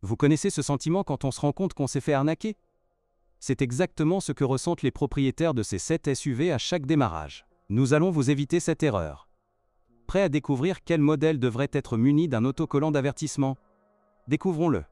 Vous connaissez ce sentiment quand on se rend compte qu'on s'est fait arnaquer? C'est exactement ce que ressentent les propriétaires de ces 7 SUV à chaque démarrage. Nous allons vous éviter cette erreur. Prêt à découvrir quel modèle devrait être muni d'un autocollant d'avertissement? Découvrons-le.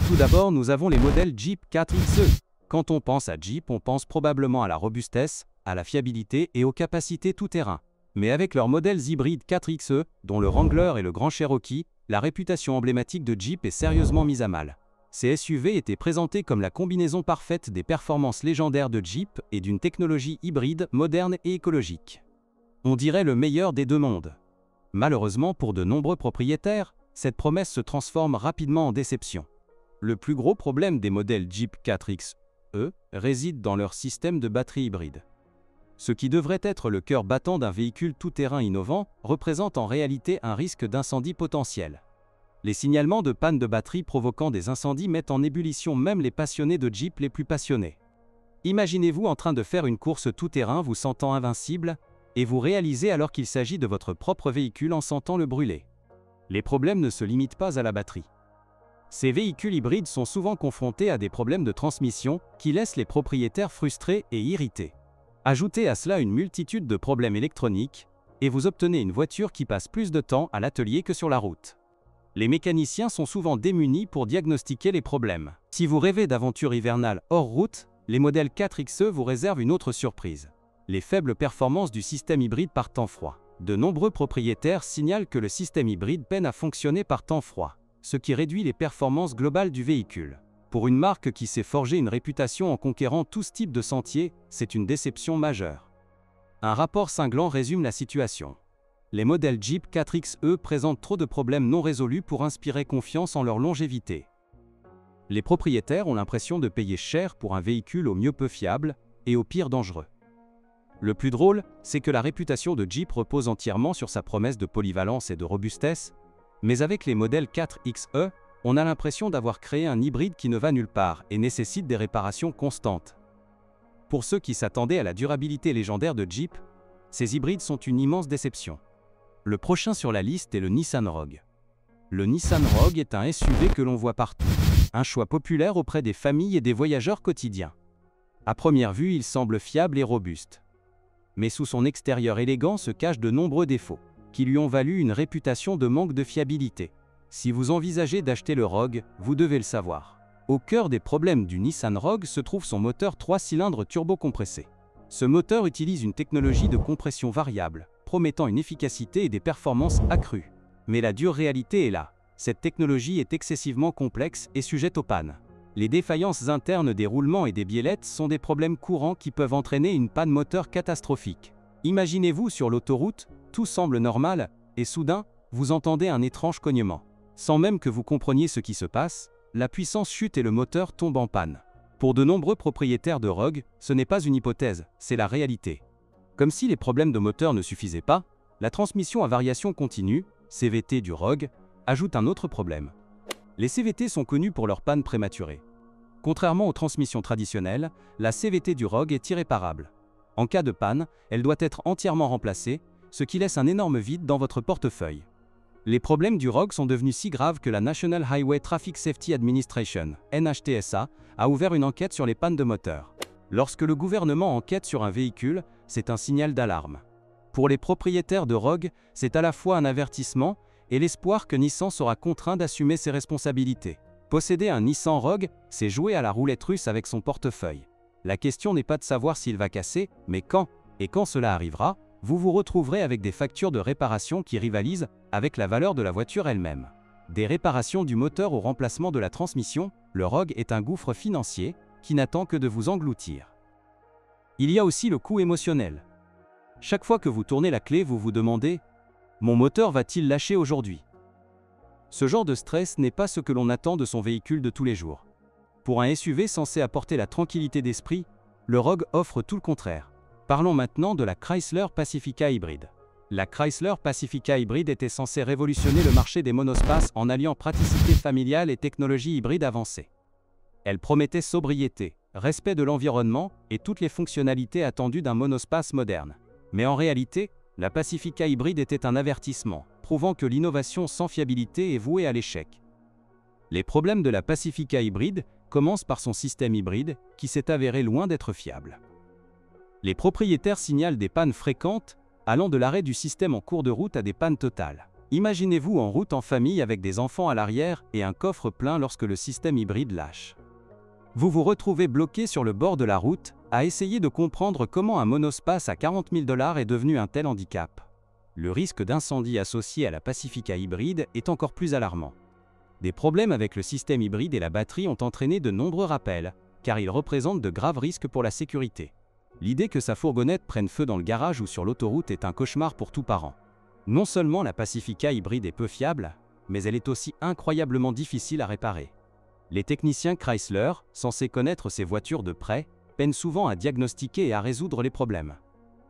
Tout d'abord, nous avons les modèles Jeep 4xe. Quand on pense à Jeep, on pense probablement à la robustesse, à la fiabilité et aux capacités tout-terrain. Mais avec leurs modèles hybrides 4xe, dont le Wrangler et le Grand Cherokee, la réputation emblématique de Jeep est sérieusement mise à mal. Ces SUV étaient présentés comme la combinaison parfaite des performances légendaires de Jeep et d'une technologie hybride, moderne et écologique. On dirait le meilleur des deux mondes. Malheureusement pour de nombreux propriétaires, cette promesse se transforme rapidement en déception. Le plus gros problème des modèles Jeep 4xe réside dans leur système de batterie hybride. Ce qui devrait être le cœur battant d'un véhicule tout-terrain innovant représente en réalité un risque d'incendie potentiel. Les signalements de panne de batterie provoquant des incendies mettent en ébullition même les passionnés de Jeep les plus passionnés. Imaginez-vous en train de faire une course tout-terrain vous sentant invincible, et vous réalisez alors qu'il s'agit de votre propre véhicule en sentant le brûler. Les problèmes ne se limitent pas à la batterie. Ces véhicules hybrides sont souvent confrontés à des problèmes de transmission qui laissent les propriétaires frustrés et irrités. Ajoutez à cela une multitude de problèmes électroniques, et vous obtenez une voiture qui passe plus de temps à l'atelier que sur la route. Les mécaniciens sont souvent démunis pour diagnostiquer les problèmes. Si vous rêvez d'aventures hivernales hors route, les modèles 4xe vous réservent une autre surprise. Les faibles performances du système hybride par temps froid. De nombreux propriétaires signalent que le système hybride peine à fonctionner par temps froid, ce qui réduit les performances globales du véhicule. Pour une marque qui s'est forgé une réputation en conquérant tout ce type de sentiers, c'est une déception majeure. Un rapport cinglant résume la situation. Les modèles Jeep 4xe présentent trop de problèmes non résolus pour inspirer confiance en leur longévité. Les propriétaires ont l'impression de payer cher pour un véhicule au mieux peu fiable et au pire dangereux. Le plus drôle, c'est que la réputation de Jeep repose entièrement sur sa promesse de polyvalence et de robustesse, mais avec les modèles 4xe, on a l'impression d'avoir créé un hybride qui ne va nulle part et nécessite des réparations constantes. Pour ceux qui s'attendaient à la durabilité légendaire de Jeep, ces hybrides sont une immense déception. Le prochain sur la liste est le Nissan Rogue. Le Nissan Rogue est un SUV que l'on voit partout, un choix populaire auprès des familles et des voyageurs quotidiens. À première vue, il semble fiable et robuste. Mais sous son extérieur élégant se cachent de nombreux défauts, qui lui ont valu une réputation de manque de fiabilité. Si vous envisagez d'acheter le Rogue, vous devez le savoir. Au cœur des problèmes du Nissan Rogue se trouve son moteur 3 cylindres turbo-compressé. Ce moteur utilise une technologie de compression variable, promettant une efficacité et des performances accrues. Mais la dure réalité est là. Cette technologie est excessivement complexe et sujette aux pannes. Les défaillances internes des roulements et des biellettes sont des problèmes courants qui peuvent entraîner une panne moteur catastrophique. Imaginez-vous sur l'autoroute, tout semble normal, et soudain, vous entendez un étrange cognement. Sans même que vous compreniez ce qui se passe, la puissance chute et le moteur tombe en panne. Pour de nombreux propriétaires de Rogue, ce n'est pas une hypothèse, c'est la réalité. Comme si les problèmes de moteur ne suffisaient pas, la transmission à variation continue, CVT du Rogue, ajoute un autre problème. Les CVT sont connus pour leur panne prématurée. Contrairement aux transmissions traditionnelles, la CVT du Rogue est irréparable. En cas de panne, elle doit être entièrement remplacée, ce qui laisse un énorme vide dans votre portefeuille. Les problèmes du Rogue sont devenus si graves que la National Highway Traffic Safety Administration, NHTSA, a ouvert une enquête sur les pannes de moteur. Lorsque le gouvernement enquête sur un véhicule, c'est un signal d'alarme. Pour les propriétaires de Rogue, c'est à la fois un avertissement et l'espoir que Nissan sera contraint d'assumer ses responsabilités. Posséder un Nissan Rogue, c'est jouer à la roulette russe avec son portefeuille. La question n'est pas de savoir s'il va casser, mais quand. Et quand cela arrivera, vous vous retrouverez avec des factures de réparation qui rivalisent avec la valeur de la voiture elle-même. Des réparations du moteur au remplacement de la transmission, le Rogue est un gouffre financier qui n'attend que de vous engloutir. Il y a aussi le coût émotionnel. Chaque fois que vous tournez la clé, vous vous demandez « Mon moteur va-t-il lâcher aujourd'hui ?» Ce genre de stress n'est pas ce que l'on attend de son véhicule de tous les jours. Pour un SUV censé apporter la tranquillité d'esprit, le Rogue offre tout le contraire. Parlons maintenant de la Chrysler Pacifica hybride. La Chrysler Pacifica hybride était censée révolutionner le marché des monospaces en alliant praticité familiale et technologie hybride avancée. Elle promettait sobriété, respect de l'environnement et toutes les fonctionnalités attendues d'un monospace moderne. Mais en réalité, la Pacifica hybride était un avertissement, prouvant que l'innovation sans fiabilité est vouée à l'échec. Les problèmes de la Pacifica hybride commencent par son système hybride, qui s'est avéré loin d'être fiable. Les propriétaires signalent des pannes fréquentes, allant de l'arrêt du système en cours de route à des pannes totales. Imaginez-vous en route en famille avec des enfants à l'arrière et un coffre plein lorsque le système hybride lâche. Vous vous retrouvez bloqué sur le bord de la route, à essayer de comprendre comment un monospace à 40 000 $ est devenu un tel handicap. Le risque d'incendie associé à la Pacifica hybride est encore plus alarmant. Des problèmes avec le système hybride et la batterie ont entraîné de nombreux rappels, car ils représentent de graves risques pour la sécurité. L'idée que sa fourgonnette prenne feu dans le garage ou sur l'autoroute est un cauchemar pour tout parent. Non seulement la Pacifica hybride est peu fiable, mais elle est aussi incroyablement difficile à réparer. Les techniciens Chrysler, censés connaître ces voitures de près, peinent souvent à diagnostiquer et à résoudre les problèmes.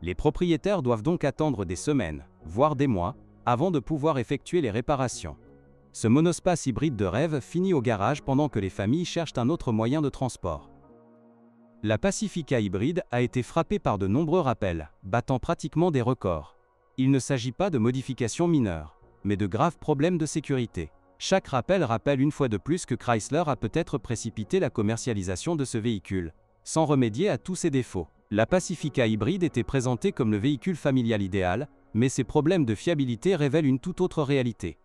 Les propriétaires doivent donc attendre des semaines, voire des mois, avant de pouvoir effectuer les réparations. Ce monospace hybride de rêve finit au garage pendant que les familles cherchent un autre moyen de transport. La Pacifica hybride a été frappée par de nombreux rappels, battant pratiquement des records. Il ne s'agit pas de modifications mineures, mais de graves problèmes de sécurité. Chaque rappel rappelle une fois de plus que Chrysler a peut-être précipité la commercialisation de ce véhicule, sans remédier à tous ses défauts. La Pacifica hybride était présentée comme le véhicule familial idéal, mais ses problèmes de fiabilité révèlent une toute autre réalité.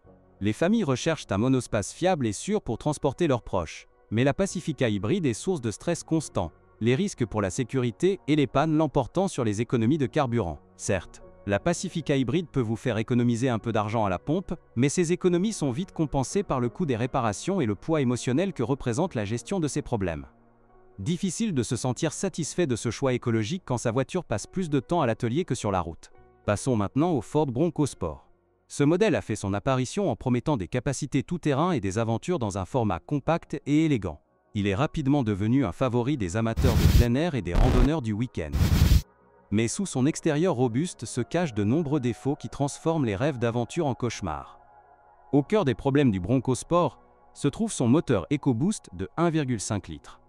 Les familles recherchent un monospace fiable et sûr pour transporter leurs proches, mais la Pacifica hybride est source de stress constant, les risques pour la sécurité et les pannes l'emportant sur les économies de carburant. Certes, la Pacifica hybride peut vous faire économiser un peu d'argent à la pompe, mais ces économies sont vite compensées par le coût des réparations et le poids émotionnel que représente la gestion de ces problèmes. Difficile de se sentir satisfait de ce choix écologique quand sa voiture passe plus de temps à l'atelier que sur la route. Passons maintenant au Ford Bronco Sport. Ce modèle a fait son apparition en promettant des capacités tout-terrain et des aventures dans un format compact et élégant. Il est rapidement devenu un favori des amateurs de plein air et des randonneurs du week-end. Mais sous son extérieur robuste se cachent de nombreux défauts qui transforment les rêves d'aventure en cauchemars. Au cœur des problèmes du Bronco Sport se trouve son moteur EcoBoost de 1,5 litres.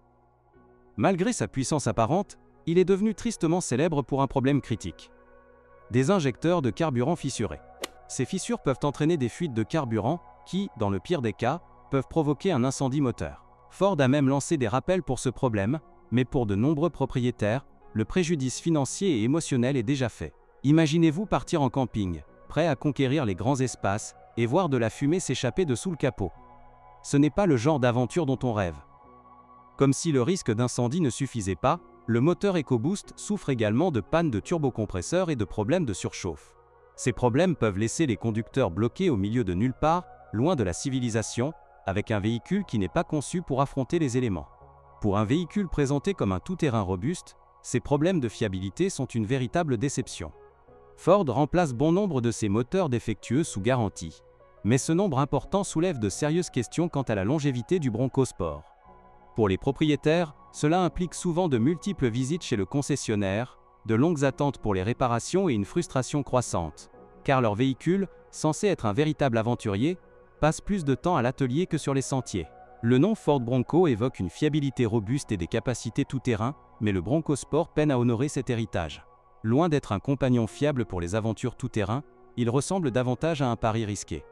Malgré sa puissance apparente, il est devenu tristement célèbre pour un problème critique. Des injecteurs de carburant fissurés. Ces fissures peuvent entraîner des fuites de carburant qui, dans le pire des cas, peuvent provoquer un incendie moteur. Ford a même lancé des rappels pour ce problème, mais pour de nombreux propriétaires, le préjudice financier et émotionnel est déjà fait. Imaginez-vous partir en camping, prêt à conquérir les grands espaces, et voir de la fumée s'échapper de sous le capot. Ce n'est pas le genre d'aventure dont on rêve. Comme si le risque d'incendie ne suffisait pas, le moteur EcoBoost souffre également de pannes de turbocompresseurs et de problèmes de surchauffe. Ces problèmes peuvent laisser les conducteurs bloqués au milieu de nulle part, loin de la civilisation, avec un véhicule qui n'est pas conçu pour affronter les éléments. Pour un véhicule présenté comme un tout-terrain robuste, ces problèmes de fiabilité sont une véritable déception. Ford remplace bon nombre de ces moteurs défectueux sous garantie. Mais ce nombre important soulève de sérieuses questions quant à la longévité du Bronco Sport. Pour les propriétaires, cela implique souvent de multiples visites chez le concessionnaire, de longues attentes pour les réparations et une frustration croissante, car leur véhicule, censé être un véritable aventurier, passe plus de temps à l'atelier que sur les sentiers. Le nom Ford Bronco évoque une fiabilité robuste et des capacités tout-terrain, mais le Bronco Sport peine à honorer cet héritage. Loin d'être un compagnon fiable pour les aventures tout-terrain, il ressemble davantage à un pari risqué.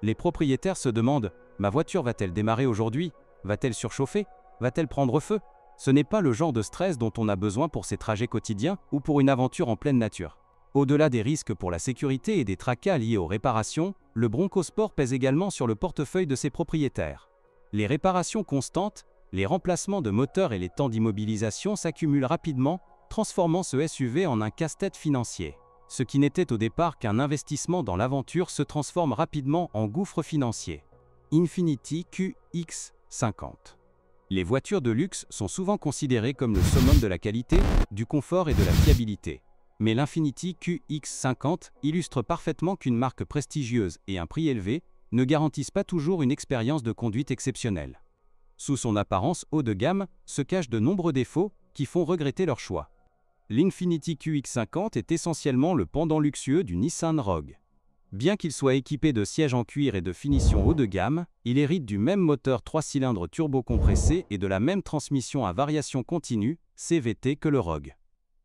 Les propriétaires se demandent « Ma voiture va-t-elle démarrer aujourd'hui? Va-t-elle surchauffer? Va-t-elle prendre feu ?» Ce n'est pas le genre de stress dont on a besoin pour ses trajets quotidiens ou pour une aventure en pleine nature. Au-delà des risques pour la sécurité et des tracas liés aux réparations, le Bronco Sport pèse également sur le portefeuille de ses propriétaires. Les réparations constantes, les remplacements de moteurs et les temps d'immobilisation s'accumulent rapidement, transformant ce SUV en un casse-tête financier. Ce qui n'était au départ qu'un investissement dans l'aventure se transforme rapidement en gouffre financier. Infiniti QX50. Les voitures de luxe sont souvent considérées comme le summum de la qualité, du confort et de la fiabilité. Mais l'Infiniti QX50 illustre parfaitement qu'une marque prestigieuse et un prix élevé ne garantissent pas toujours une expérience de conduite exceptionnelle. Sous son apparence haut de gamme se cachent de nombreux défauts qui font regretter leur choix. L'Infiniti QX50 est essentiellement le pendant luxueux du Nissan Rogue. Bien qu'il soit équipé de sièges en cuir et de finition haut de gamme, il hérite du même moteur 3 cylindres turbocompressé et de la même transmission à variation continue, CVT, que le Rogue.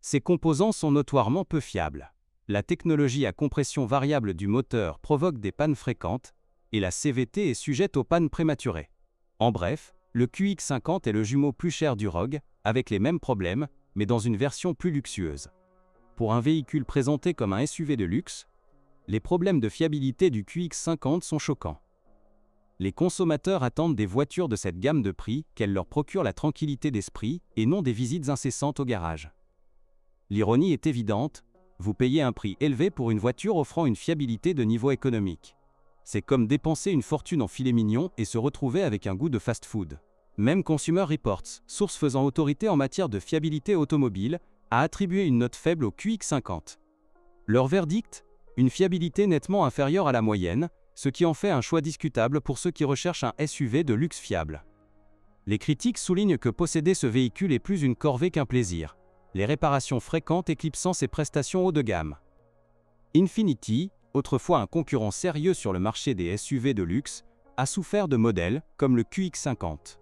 Ses composants sont notoirement peu fiables. La technologie à compression variable du moteur provoque des pannes fréquentes, et la CVT est sujette aux pannes prématurées. En bref, le QX50 est le jumeau plus cher du Rogue, avec les mêmes problèmes, mais dans une version plus luxueuse. Pour un véhicule présenté comme un SUV de luxe, les problèmes de fiabilité du QX50 sont choquants. Les consommateurs attendent des voitures de cette gamme de prix qu'elles leur procurent la tranquillité d'esprit et non des visites incessantes au garage. L'ironie est évidente, vous payez un prix élevé pour une voiture offrant une fiabilité de niveau économique. C'est comme dépenser une fortune en filet mignon et se retrouver avec un goût de fast-food. Même Consumer Reports, source faisant autorité en matière de fiabilité automobile, a attribué une note faible au QX50. Leur verdict ? Une fiabilité nettement inférieure à la moyenne, ce qui en fait un choix discutable pour ceux qui recherchent un SUV de luxe fiable. Les critiques soulignent que posséder ce véhicule est plus une corvée qu'un plaisir, les réparations fréquentes éclipsant ses prestations haut de gamme. Infiniti, autrefois un concurrent sérieux sur le marché des SUV de luxe, a souffert de modèles comme le QX50.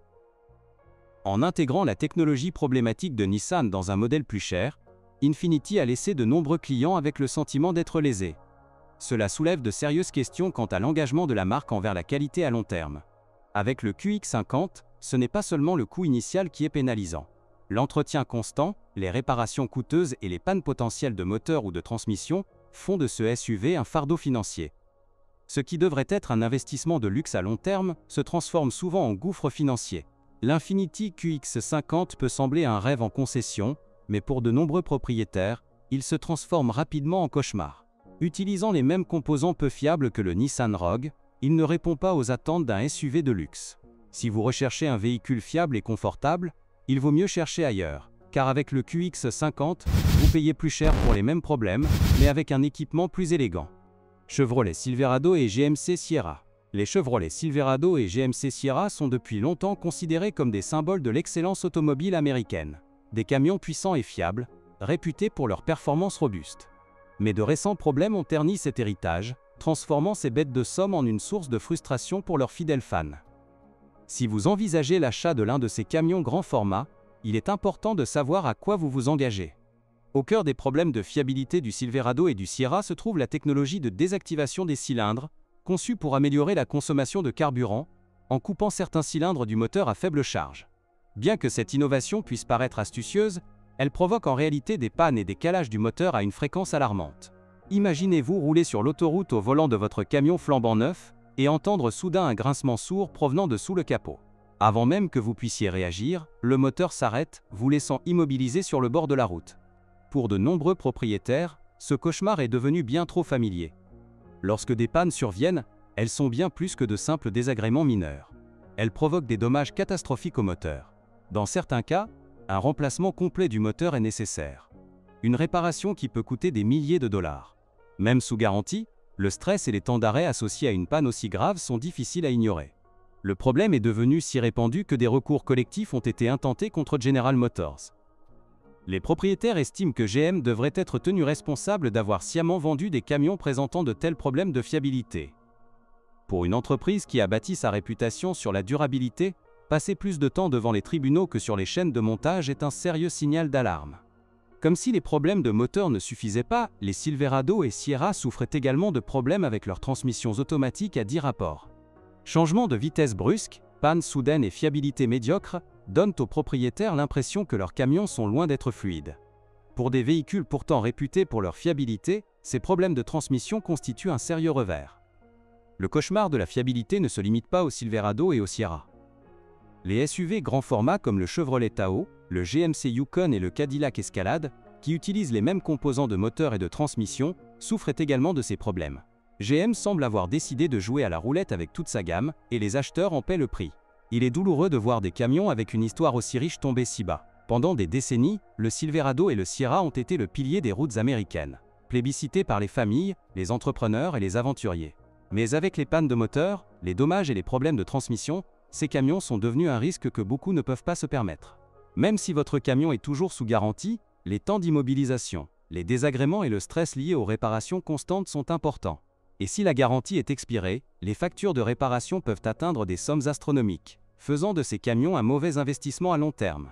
En intégrant la technologie problématique de Nissan dans un modèle plus cher, Infiniti a laissé de nombreux clients avec le sentiment d'être lésés. Cela soulève de sérieuses questions quant à l'engagement de la marque envers la qualité à long terme. Avec le QX50, ce n'est pas seulement le coût initial qui est pénalisant. L'entretien constant, les réparations coûteuses et les pannes potentielles de moteur ou de transmission font de ce SUV un fardeau financier. Ce qui devrait être un investissement de luxe à long terme se transforme souvent en gouffre financier. L'Infiniti QX50 peut sembler un rêve en concession, mais pour de nombreux propriétaires, il se transforme rapidement en cauchemar. Utilisant les mêmes composants peu fiables que le Nissan Rogue, il ne répond pas aux attentes d'un SUV de luxe. Si vous recherchez un véhicule fiable et confortable, il vaut mieux chercher ailleurs, car avec le QX50, vous payez plus cher pour les mêmes problèmes, mais avec un équipement plus élégant. Chevrolet Silverado et GMC Sierra. Les Chevrolet Silverado et GMC Sierra sont depuis longtemps considérés comme des symboles de l'excellence automobile américaine. Des camions puissants et fiables, réputés pour leur performance robuste. Mais de récents problèmes ont terni cet héritage, transformant ces bêtes de somme en une source de frustration pour leurs fidèles fans. Si vous envisagez l'achat de l'un de ces camions grand format, il est important de savoir à quoi vous vous engagez. Au cœur des problèmes de fiabilité du Silverado et du Sierra se trouve la technologie de désactivation des cylindres, conçue pour améliorer la consommation de carburant, en coupant certains cylindres du moteur à faible charge. Bien que cette innovation puisse paraître astucieuse, elle provoque en réalité des pannes et des calages du moteur à une fréquence alarmante. Imaginez-vous rouler sur l'autoroute au volant de votre camion flambant neuf et entendre soudain un grincement sourd provenant de sous le capot. Avant même que vous puissiez réagir, le moteur s'arrête, vous laissant immobilisé sur le bord de la route. Pour de nombreux propriétaires, ce cauchemar est devenu bien trop familier. Lorsque des pannes surviennent, elles sont bien plus que de simples désagréments mineurs. Elles provoquent des dommages catastrophiques au moteur. Dans certains cas, un remplacement complet du moteur est nécessaire. Une réparation qui peut coûter des milliers de dollars. Même sous garantie, le stress et les temps d'arrêt associés à une panne aussi grave sont difficiles à ignorer. Le problème est devenu si répandu que des recours collectifs ont été intentés contre General Motors. Les propriétaires estiment que GM devrait être tenu responsable d'avoir sciemment vendu des camions présentant de tels problèmes de fiabilité. Pour une entreprise qui a bâti sa réputation sur la durabilité, passer plus de temps devant les tribunaux que sur les chaînes de montage est un sérieux signal d'alarme. Comme si les problèmes de moteur ne suffisaient pas, les Silverado et Sierra souffraient également de problèmes avec leurs transmissions automatiques à 10 rapports. Changement de vitesse brusque, panne soudaine et fiabilité médiocre donnent aux propriétaires l'impression que leurs camions sont loin d'être fluides. Pour des véhicules pourtant réputés pour leur fiabilité, ces problèmes de transmission constituent un sérieux revers. Le cauchemar de la fiabilité ne se limite pas aux Silverado et aux Sierra. Les SUV grand format comme le Chevrolet Tahoe, le GMC Yukon et le Cadillac Escalade, qui utilisent les mêmes composants de moteur et de transmission, souffrent également de ces problèmes. GM semble avoir décidé de jouer à la roulette avec toute sa gamme, et les acheteurs en paient le prix. Il est douloureux de voir des camions avec une histoire aussi riche tomber si bas. Pendant des décennies, le Silverado et le Sierra ont été le pilier des routes américaines, plébiscités par les familles, les entrepreneurs et les aventuriers. Mais avec les pannes de moteur, les dommages et les problèmes de transmission, ces camions sont devenus un risque que beaucoup ne peuvent pas se permettre. Même si votre camion est toujours sous garantie, les temps d'immobilisation, les désagréments et le stress liés aux réparations constantes sont importants. Et si la garantie est expirée, les factures de réparation peuvent atteindre des sommes astronomiques, faisant de ces camions un mauvais investissement à long terme.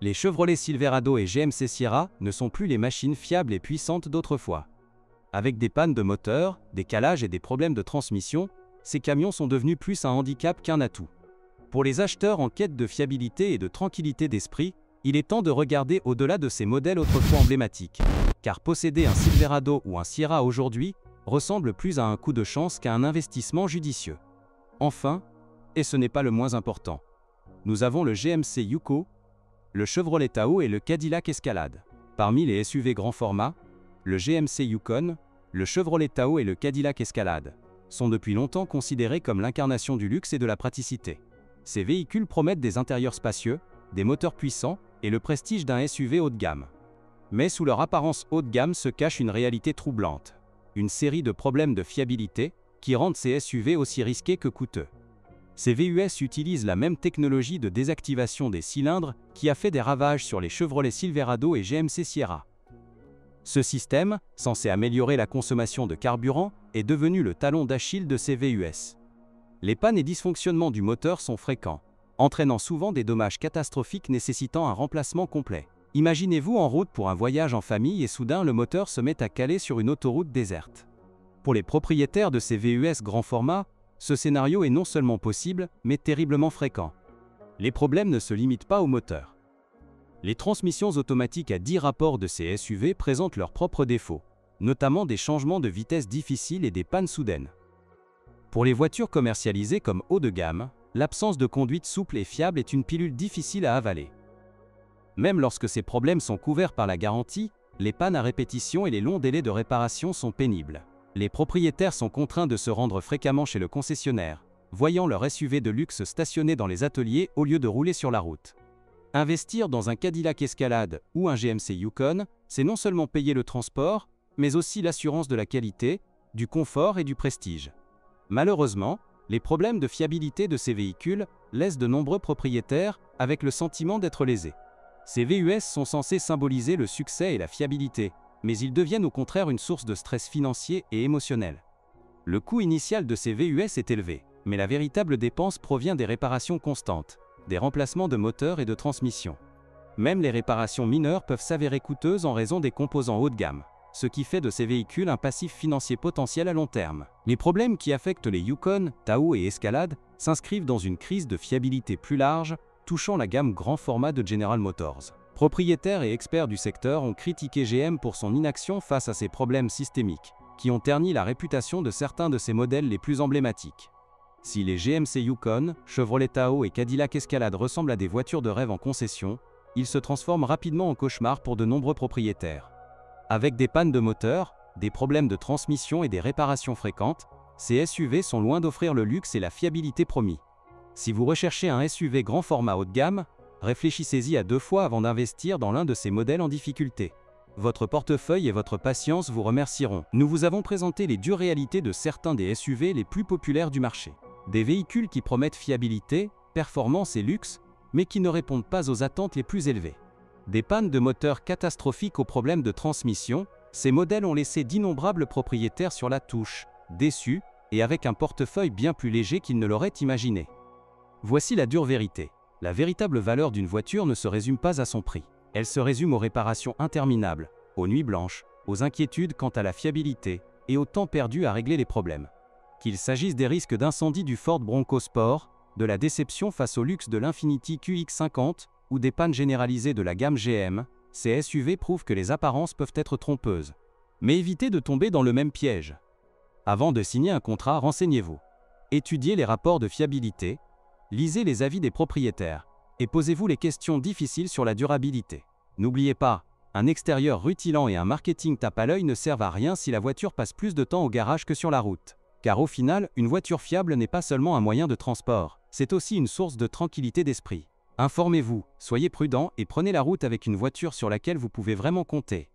Les Chevrolet Silverado et GMC Sierra ne sont plus les machines fiables et puissantes d'autrefois. Avec des pannes de moteur, des calages et des problèmes de transmission, ces camions sont devenus plus un handicap qu'un atout. Pour les acheteurs en quête de fiabilité et de tranquillité d'esprit, il est temps de regarder au-delà de ces modèles autrefois emblématiques. Car posséder un Silverado ou un Sierra aujourd'hui ressemble plus à un coup de chance qu'à un investissement judicieux. Enfin, et ce n'est pas le moins important, nous avons le GMC Yuko, le Chevrolet Tahoe et le Cadillac Escalade. Parmi les SUV grand format, le GMC Yukon, le Chevrolet Tahoe et le Cadillac Escalade sont depuis longtemps considérés comme l'incarnation du luxe et de la praticité. Ces véhicules promettent des intérieurs spacieux, des moteurs puissants et le prestige d'un SUV haut de gamme. Mais sous leur apparence haut de gamme se cache une réalité troublante. Une série de problèmes de fiabilité qui rendent ces SUV aussi risqués que coûteux. Ces VUS utilisent la même technologie de désactivation des cylindres qui a fait des ravages sur les Chevrolet Silverado et GMC Sierra. Ce système, censé améliorer la consommation de carburant, est devenu le talon d'Achille de ces VUS. Les pannes et dysfonctionnements du moteur sont fréquents, entraînant souvent des dommages catastrophiques nécessitant un remplacement complet. Imaginez-vous en route pour un voyage en famille et soudain le moteur se met à caler sur une autoroute déserte. Pour les propriétaires de ces VUS grand format, ce scénario est non seulement possible, mais terriblement fréquent. Les problèmes ne se limitent pas au moteur. Les transmissions automatiques à 10 rapports de ces SUV présentent leurs propres défauts, notamment des changements de vitesse difficiles et des pannes soudaines. Pour les voitures commercialisées comme haut de gamme, l'absence de conduite souple et fiable est une pilule difficile à avaler. Même lorsque ces problèmes sont couverts par la garantie, les pannes à répétition et les longs délais de réparation sont pénibles. Les propriétaires sont contraints de se rendre fréquemment chez le concessionnaire, voyant leur SUV de luxe stationner dans les ateliers au lieu de rouler sur la route. Investir dans un Cadillac Escalade ou un GMC Yukon, c'est non seulement payer le transport, mais aussi l'assurance de la qualité, du confort et du prestige. Malheureusement, les problèmes de fiabilité de ces véhicules laissent de nombreux propriétaires avec le sentiment d'être lésés. Ces VUS sont censés symboliser le succès et la fiabilité, mais ils deviennent au contraire une source de stress financier et émotionnel. Le coût initial de ces VUS est élevé, mais la véritable dépense provient des réparations constantes, des remplacements de moteurs et de transmission. Même les réparations mineures peuvent s'avérer coûteuses en raison des composants haut de gamme, ce qui fait de ces véhicules un passif financier potentiel à long terme. Les problèmes qui affectent les Yukon, Tahoe et Escalade s'inscrivent dans une crise de fiabilité plus large, touchant la gamme grand format de General Motors. Propriétaires et experts du secteur ont critiqué GM pour son inaction face à ces problèmes systémiques, qui ont terni la réputation de certains de ses modèles les plus emblématiques. Si les GMC Yukon, Chevrolet Tahoe et Cadillac Escalade ressemblent à des voitures de rêve en concession, ils se transforment rapidement en cauchemar pour de nombreux propriétaires. Avec des pannes de moteur, des problèmes de transmission et des réparations fréquentes, ces SUV sont loin d'offrir le luxe et la fiabilité promis. Si vous recherchez un SUV grand format haut de gamme, réfléchissez-y à 2 fois avant d'investir dans l'un de ces modèles en difficulté. Votre portefeuille et votre patience vous remercieront. Nous vous avons présenté les dures réalités de certains des SUV les plus populaires du marché. Des véhicules qui promettent fiabilité, performance et luxe, mais qui ne répondent pas aux attentes les plus élevées. Des pannes de moteur catastrophiques aux problèmes de transmission, ces modèles ont laissé d'innombrables propriétaires sur la touche, déçus et avec un portefeuille bien plus léger qu'ils ne l'auraient imaginé. Voici la dure vérité. La véritable valeur d'une voiture ne se résume pas à son prix. Elle se résume aux réparations interminables, aux nuits blanches, aux inquiétudes quant à la fiabilité et au temps perdu à régler les problèmes. Qu'il s'agisse des risques d'incendie du Ford Bronco Sport, de la déception face au luxe de l'Infiniti QX50 ou des pannes généralisées de la gamme GM, ces SUV prouvent que les apparences peuvent être trompeuses. Mais évitez de tomber dans le même piège. Avant de signer un contrat, renseignez-vous. Étudiez les rapports de fiabilité, lisez les avis des propriétaires et posez-vous les questions difficiles sur la durabilité. N'oubliez pas, un extérieur rutilant et un marketing tape à l'œil ne servent à rien si la voiture passe plus de temps au garage que sur la route. Car au final, une voiture fiable n'est pas seulement un moyen de transport, c'est aussi une source de tranquillité d'esprit. Informez-vous, soyez prudent et prenez la route avec une voiture sur laquelle vous pouvez vraiment compter.